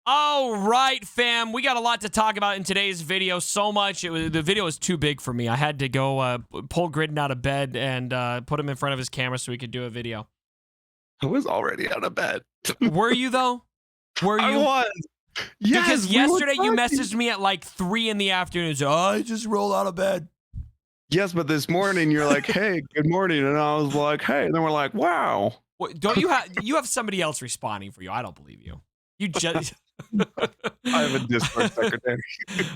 All right, fam. We got a lot to talk about in today's video. So much. The video was too big for me. I had to go pull Gridden out of bed and put him in front of his camera so we could do a video. I was already out of bed. Were you, though? Were you? I was. Yes, because yesterday you messaged me at like 3 in the afternoon and said, I just rolled out of bed. Yes, but this morning you're like, hey, good morning. And I was like, hey. And then we're like, wow. Don't you have somebody else responding for you? I don't believe you. You just... I have a Discord secretary.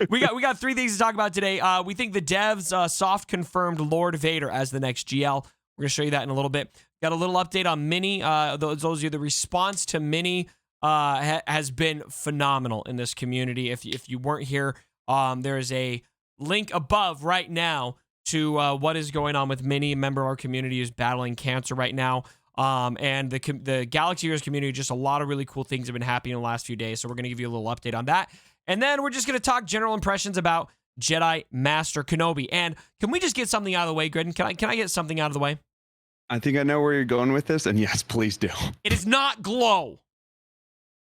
we got 3 things to talk about today. We think the devs soft confirmed Lord Vader as the next GL. We're gonna show you that in a little bit. Got a little update on Minnie. Those of you, the response to Minnie has been phenomenal in this community. If you weren't here, there is a link above right now to what is going on with Minnie, a member of our community who's battling cancer right now. And the Galaxy Heroes community, just a lot of really cool things have been happening in the last few days. So we're going to give you a little update on that. And then we're just going to talk general impressions about Jedi Master Kenobi. And can we just get something out of the way, Gridden? Can I get something out of the way? I think I know where you're going with this. And yes, please do. It is not Glow.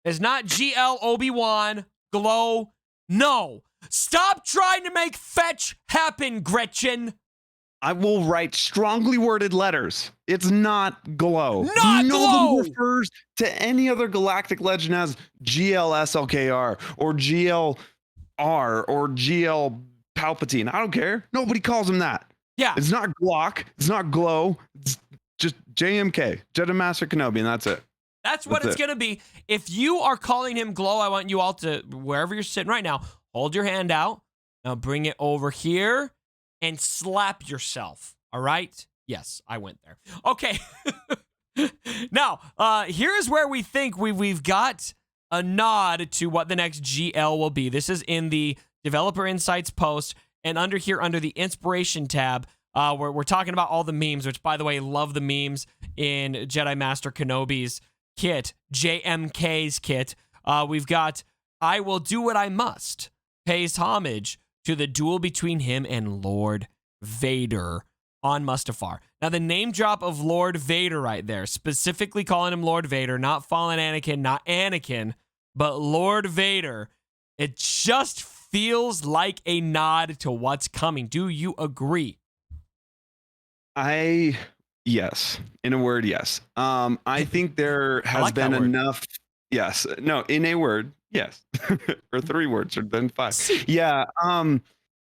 It's not GL Obi-Wan Glow. No. Stop trying to make fetch happen, Gretchen. I will write strongly worded letters. It's not Glow. Not Glow! Nobody refers to any other galactic legend as GL-SLKR or GL-R or GL Palpatine. I don't care. Nobody calls him that. Yeah. It's not Glock. It's not Glow. It's just JMK, Jedi Master Kenobi, and that's it. That's what it's going to be. If you are calling him Glow, I want you all to, wherever you're sitting right now, hold your hand out. Now bring it over here and slap yourself. All right? Yes, I went there. Okay. Now, here's where we think we've got a nod to what the next GL will be. This is in the Developer Insights post, and under here, under the Inspiration tab, we're talking about all the memes, which, by the way, love the memes in Jedi Master Kenobi's kit, JMK's kit. We've got, I will do what I must, pays homage to the duel between him and Lord Vader on Mustafar. Now, the name drop of Lord Vader right there, specifically calling him Lord Vader, not Fallen Anakin, not Anakin, but Lord Vader, it just feels like a nod to what's coming. Do you agree? Yes. In a word, yes. I think there has like been that word. enough. Yes. No, in a word, yes. Or 3 words, or then 5. Yeah.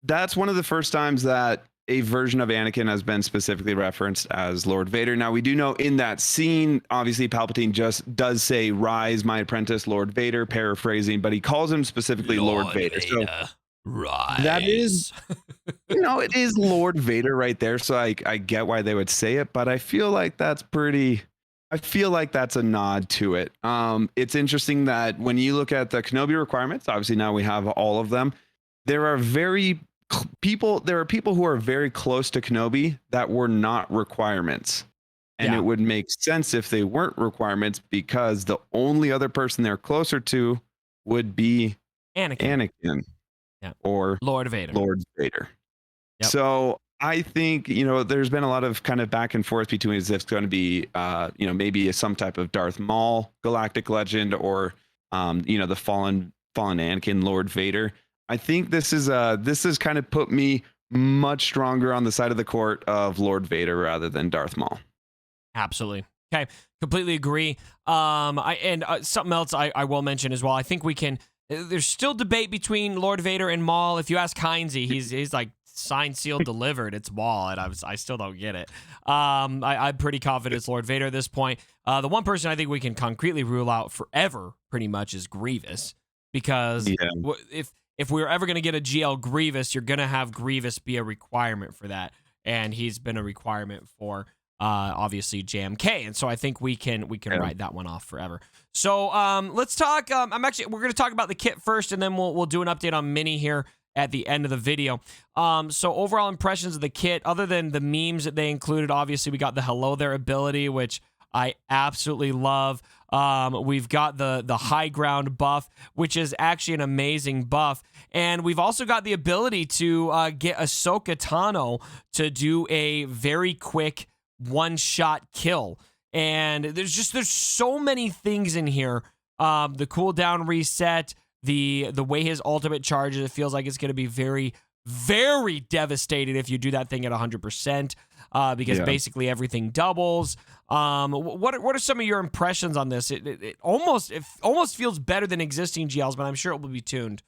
That's one of the first times that a version of Anakin has been specifically referenced as Lord Vader. Now, we do know in that scene, obviously, Palpatine just does say, "Rise, my apprentice, Lord Vader," paraphrasing, but he calls him specifically Lord Vader. So rise. that is, it is Lord Vader right there. So I get why they would say it, but I feel like that's a nod to it. It's interesting that when you look at the Kenobi requirements, obviously now we have all of them. There are people who are very close to Kenobi that were not requirements. And it would make sense if they weren't requirements, because the only other person they're closer to would be Anakin. Or Lord Vader. Yep. So I think, there's been a lot of kind of back and forth between if it's going to be, maybe some type of Darth Maul galactic legend, or, the fallen Anakin, Lord Vader. I think this has kind of put me much stronger on the side of the court of Lord Vader rather than Darth Maul. Absolutely. Okay. Completely agree. Something else I will mention as well. I think we can, there's still debate between Lord Vader and Maul. If you ask Heinze, he's like, signed, sealed, delivered. It's Maul, and I still don't get it. I'm pretty confident it's Lord Vader at this point. The one person I think we can concretely rule out forever, pretty much, is Grievous, because if we were ever going to get a GL Grievous, you're going to have Grievous be a requirement for that, and he's been a requirement for obviously JMK, and so I think we can write that one off forever. So let's talk. We're going to talk about the kit first, and then we'll do an update on Minnie here at the end of the video. So overall impressions of the kit, other than the memes that they included, obviously we got the Hello There ability, which I absolutely love. We've got the high ground buff, which is actually an amazing buff. And we've also got the ability to get Ahsoka Tano to do a very quick one-shot kill. And there's so many things in here The cooldown reset, the way his ultimate charges, it feels like it's going to be very, very devastating if you do that thing at 100%, because basically everything doubles. What are some of your impressions on this? It almost feels better than existing GLs, but I'm sure it will be tuned.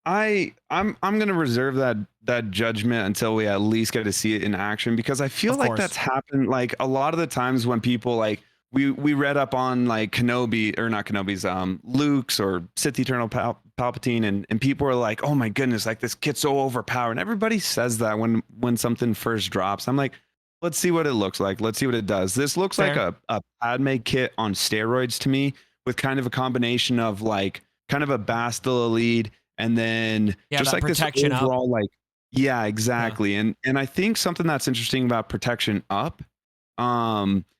I'm gonna reserve that judgment until we at least get to see it in action, because I feel Of like course. that's happened like a lot of the times when people like we read up on like Kenobi, or not Kenobi's, Luke's or Sith Eternal Palpatine, and people are like, oh my goodness, like this kit's so overpowered, and everybody says that when something first drops. I'm like, let's see what it looks like, let's see what it does. This looks like Fair. a Padme kit on steroids to me, with kind of a combination of like kind of a Bastila lead, and then just that like this protection up. overall like, yeah, exactly. And I think something that's interesting about protection up,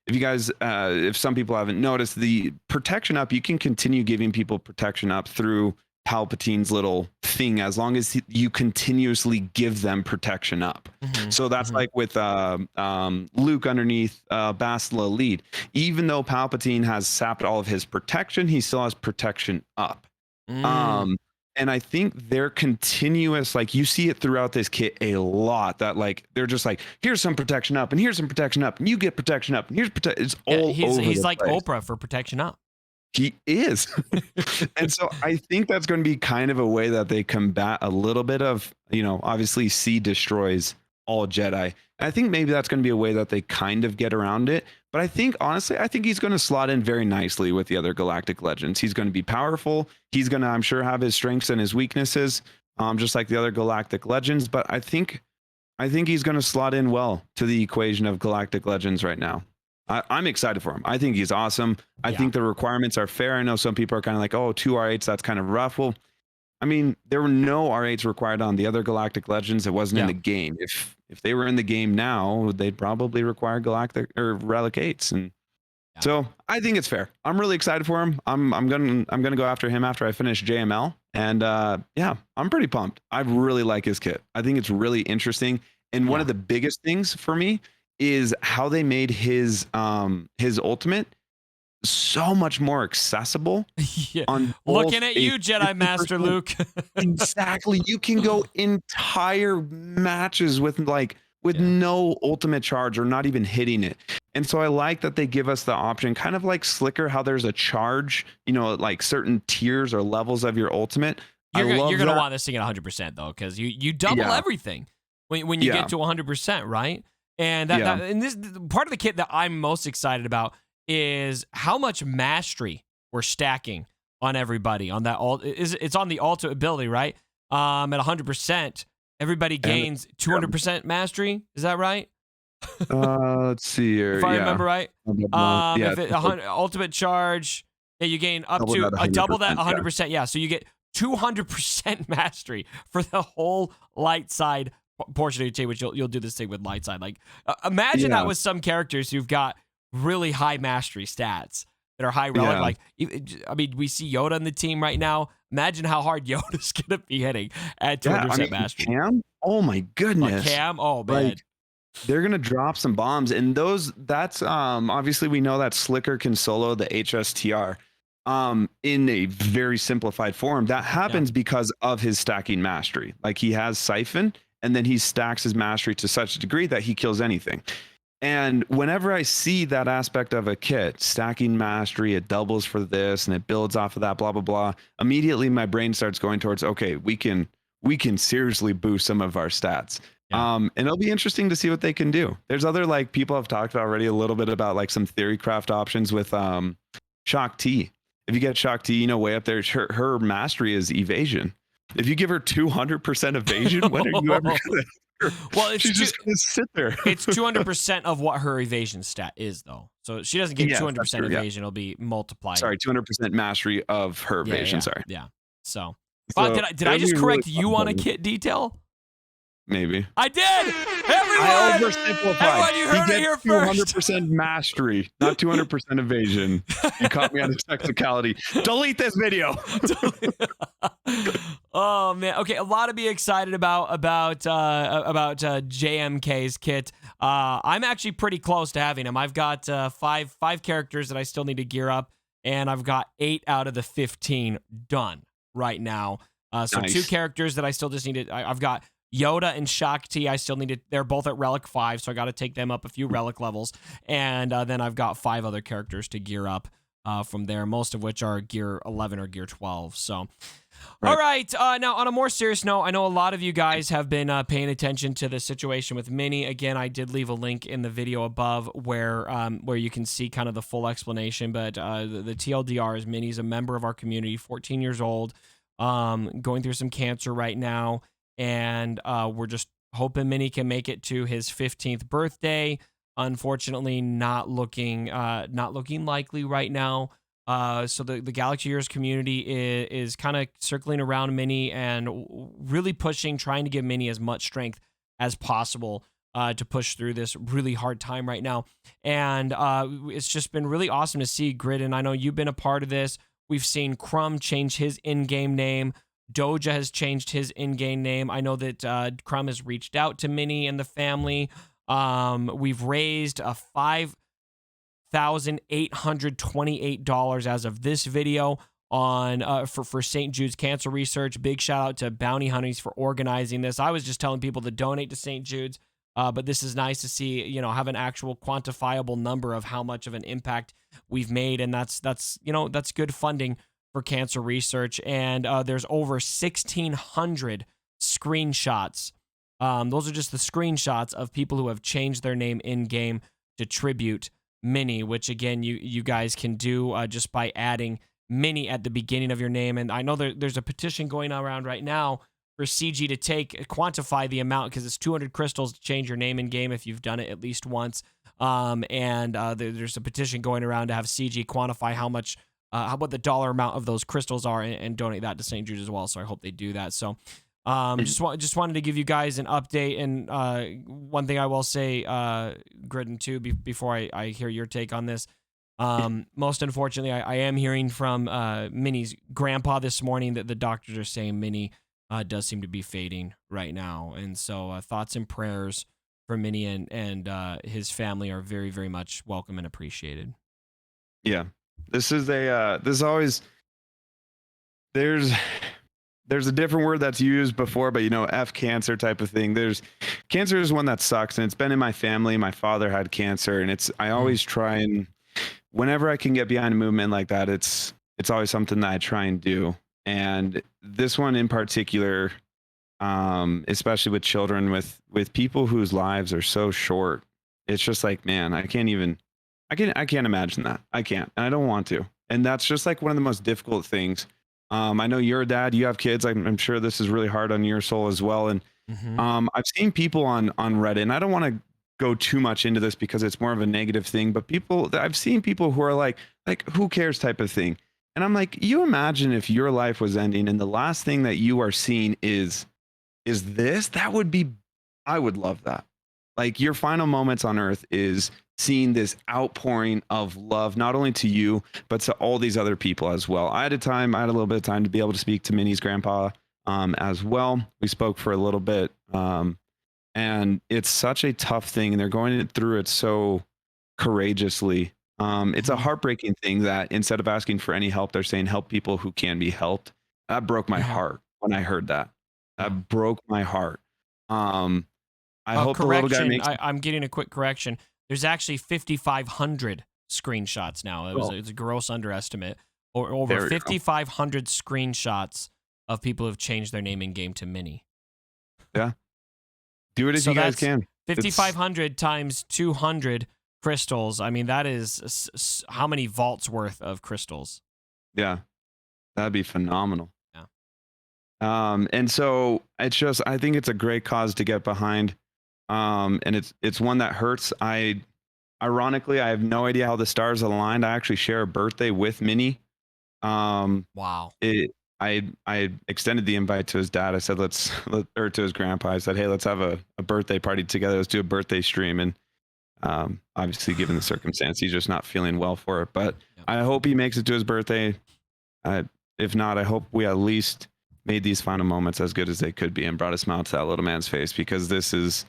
if you guys if some people haven't noticed, the protection up, you can continue giving people protection up through Palpatine's little thing, as long as you continuously give them protection up. So that's like with Luke underneath Bastila lead. Even though Palpatine has sapped all of his protection, he still has protection up. And I think they're continuous, like you see it throughout this kit a lot, that like they're just like, here's some protection up, and here's some protection up, and you get protection up, and here's it's all over He's the like place. Oprah for protection up. He is. And so I think that's going to be kind of a way that they combat a little bit of, obviously C destroys all Jedi. I think maybe that's going to be a way that they kind of get around it. But I think, honestly, he's going to slot in very nicely with the other Galactic Legends. He's going to be powerful. He's going to, I'm sure, have his strengths and his weaknesses, just like the other Galactic Legends. But I think he's going to slot in well to the equation of Galactic Legends right now. I'm excited for him. I think he's awesome. I think the requirements are fair. I know some people are kind of like, oh, 2 R8s, that's kind of rough. Well, I mean, there were no R8s required on the other Galactic Legends. It wasn't in the game. If they were in the game now, they'd probably require Galactic or Relic 8s. And so I think it's fair. I'm really excited for him. I'm gonna go after him after I finish JML. And I'm pretty pumped. I really like his kit. I think it's really interesting. And one of the biggest things for me is how they made his ultimate so much more accessible. Looking at you, Jedi Master Luke. Exactly. You can go entire matches with no ultimate charge, or not even hitting it. And so I like that they give us the option, kind of like Slicker, how there's a charge, like certain tiers or levels of your ultimate. You're going to want this thing at 100% though, because you double everything when you get to 100%, right? And and this part of the kit that I'm most excited about is how much mastery we're stacking on everybody on that it's on the ultimate ability, right? At 100%, everybody gains 200% mastery. Is that right? Let's see here. If I remember right. Ultimate charge, you gain up to double that 100%. Yeah, so you get 200% mastery for the whole light side portion of your team, which you'll do this thing with light side. Like, imagine that with some characters who've got really high mastery stats that are high relic. Like, I mean, we see Yoda on the team right now. Imagine how hard Yoda's gonna be hitting at 200% mastery. Cam? Oh my goodness. Cam? Oh man. Like, they're gonna drop some bombs, and that's obviously we know that Slicker can solo the HSTR in a very simplified form. That happens because of his stacking mastery. Like, he has Siphon, and then he stacks his mastery to such a degree that he kills anything. And whenever I see that aspect of a kit, stacking mastery, it doubles for this and it builds off of that, blah, blah, blah, immediately my brain starts going towards, okay, we can seriously boost some of our stats. And it'll be interesting to see what they can do. There's other, like, people have talked already a little bit about like some theory craft options with Shock T. If you get Shock T, way up there, her mastery is evasion. If you give her 200% evasion, when are you ever gonna? Well, she's just gonna sit there. It's 200% of what her evasion stat is, though. So she doesn't get 200% evasion; it'll be multiplied. Sorry, 200% mastery of her evasion. Sorry. Yeah. So did I just correct you on a kit detail? Maybe I did. Everyone, I oversimplified. Everyone, you heard it here first. 200% mastery, not 200% evasion. You caught me on a technicality. Delete this video. Oh man. Okay, a lot to be excited about JMK's kit. I'm actually pretty close to having him. I've got five characters that I still need to gear up, and I've got 8 out of the 15 done right now. So Nice. 2 characters that I still just need to. I've got Yoda and Shakti. I still need to. They're both at Relic 5, so I got to take them up a few Relic levels, and then I've got 5 other characters to gear up from there, most of which are Gear 11 or Gear 12. So. Right. All right. Now, on a more serious note, I know a lot of you guys have been paying attention to the situation with Minnie. Again, I did leave a link in the video above where you can see kind of the full explanation. But the TLDR is Minnie's a member of our community, 14 years old, going through some cancer right now, and we're just hoping Minnie can make it to his 15th birthday. Unfortunately, not looking likely right now. So the Galaxy Years community is kind of circling around Minnie and really pushing, trying to give Minnie as much strength as possible to push through this really hard time right now. And it's just been really awesome to see, Grid, and I know you've been a part of this. We've seen Crumb change his in-game name. Doja has changed his in-game name. I know that Crumb has reached out to Minnie and the family. We've raised a $5,828 as of this video on for St. Jude's Cancer Research. Big shout out to Bounty Hunters for organizing this. I was just telling people to donate to St. Jude's, but this is nice to see, have an actual quantifiable number of how much of an impact we've made, and that's good funding for cancer research. And there's over 1,600 screenshots. Those are just the screenshots of people who have changed their name in game to tribute Minnie, which again you guys can do just by adding Minnie at the beginning of your name. And I know there's a petition going around right now for CG to quantify the amount, because it's 200 crystals to change your name in game if you've done it at least once. There's a petition going around to have CG quantify how much what the dollar amount of those crystals are, and donate that to St. Jude as well. So I hope they do that. So just wanted to give you guys an update. And one thing I will say, Gridden, too, before I hear your take on this. Most unfortunately, I am hearing from Minnie's grandpa this morning that the doctors are saying Minnie does seem to be fading right now. And so thoughts and prayers for Minnie and his family are very, very much welcome and appreciated. Yeah, this is always, there's a different word that's used before, but F cancer type of thing. Cancer is one that sucks, and it's been in my family. My father had cancer, and I always try, and whenever I can get behind a movement like that, it's always something that I try and do. And this one in particular, especially with children, with people whose lives are so short, it's just like, man, I can't imagine that. I can't, and I don't want to. And that's just like one of the most difficult things. I know you're a dad, you have kids. I'm sure this is really hard on your soul as well. And I've seen people on Reddit, and I don't want to go too much into this because it's more of a negative thing, but I've seen people who are like who cares type of thing. And I'm like, you imagine if your life was ending and the last thing that you are seeing is this? I would love that. Like, your final moments on earth is seeing this outpouring of love, not only to you, but to all these other people as well. I had a little bit of time to be able to speak to Minnie's grandpa as well. We spoke for a little bit. And it's such a tough thing, and they're going through it so courageously. It's a heartbreaking thing that instead of asking for any help, they're saying help people who can be helped. That broke my heart when I heard that. That broke my heart. I hope the little guy makes. I'm getting a quick correction. There's actually 5,500 screenshots now. It's a gross underestimate. Or over 5,500 screenshots of people who've changed their name in game to Minnie. Yeah. Do it if you guys can. 5,500 times 200 crystals. I mean, that is how many vaults worth of crystals? Yeah, that'd be phenomenal. Yeah. And so I think it's a great cause to get behind. And it's one that hurts. Ironically, I have no idea how the stars aligned. I actually share a birthday with Minnie. Wow. I extended the invite to his dad. I said, or to his grandpa. I said, hey, let's have a birthday party together. Let's do a birthday stream. And obviously, given the circumstance, he's just not feeling well for it. But I hope he makes it to his birthday. If not, I hope we at least made these final moments as good as they could be and brought a smile to that little man's face, because this is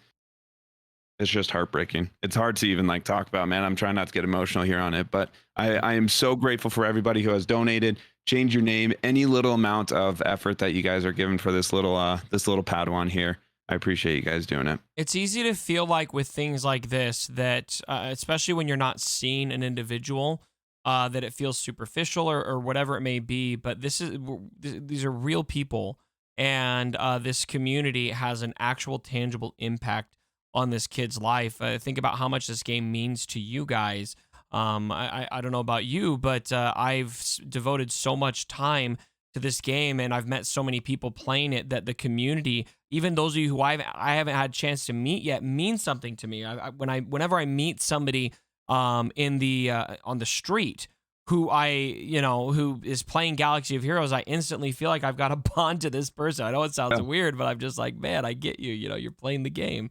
It's just heartbreaking. It's hard to even like talk about, man. I'm trying not to get emotional here on it, but I am so grateful for everybody who has donated, change your name, any little amount of effort that you guys are giving for this little Padawan here. I appreciate you guys doing it. It's easy to feel like with things like this that, especially when you're not seeing an individual, that it feels superficial or whatever it may be. But these are real people, and this community has an actual tangible impact on this kid's life. Think about how much this game means to you guys. I don't know about you, but I've devoted so much time to this game, and I've met so many people playing it that the community, even those of you who I haven't had a chance to meet yet, means something to me. Whenever I meet somebody in the on the street who who is playing Galaxy of Heroes, I instantly feel like I've got a bond to this person. I know it sounds weird, but I'm just like, man, I get you. You're playing the game.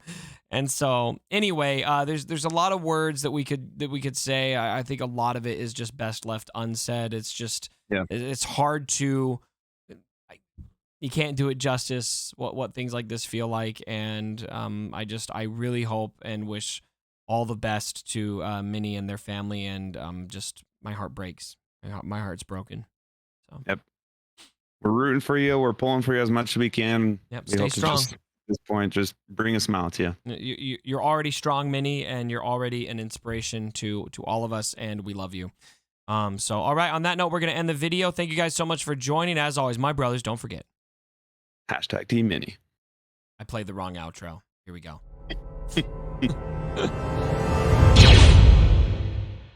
And so anyway, there's a lot of words that we could say. I think a lot of it is just best left unsaid. It's just it's hard to, you can't do it justice what things like this feel like. And I really hope and wish all the best to Minnie and their family. And just my heart breaks. My heart's broken. So. Yep. We're rooting for you. We're pulling for you as much as we can. Yep. Stay strong. At this point, just bring a smile to you. You're already strong, Minnie, and you're already an inspiration to all of us, and we love you. So, all right, on that note, we're going to end the video. Thank you guys so much for joining. As always, my brothers, don't forget. # Team Minnie. I played the wrong outro. Here we go.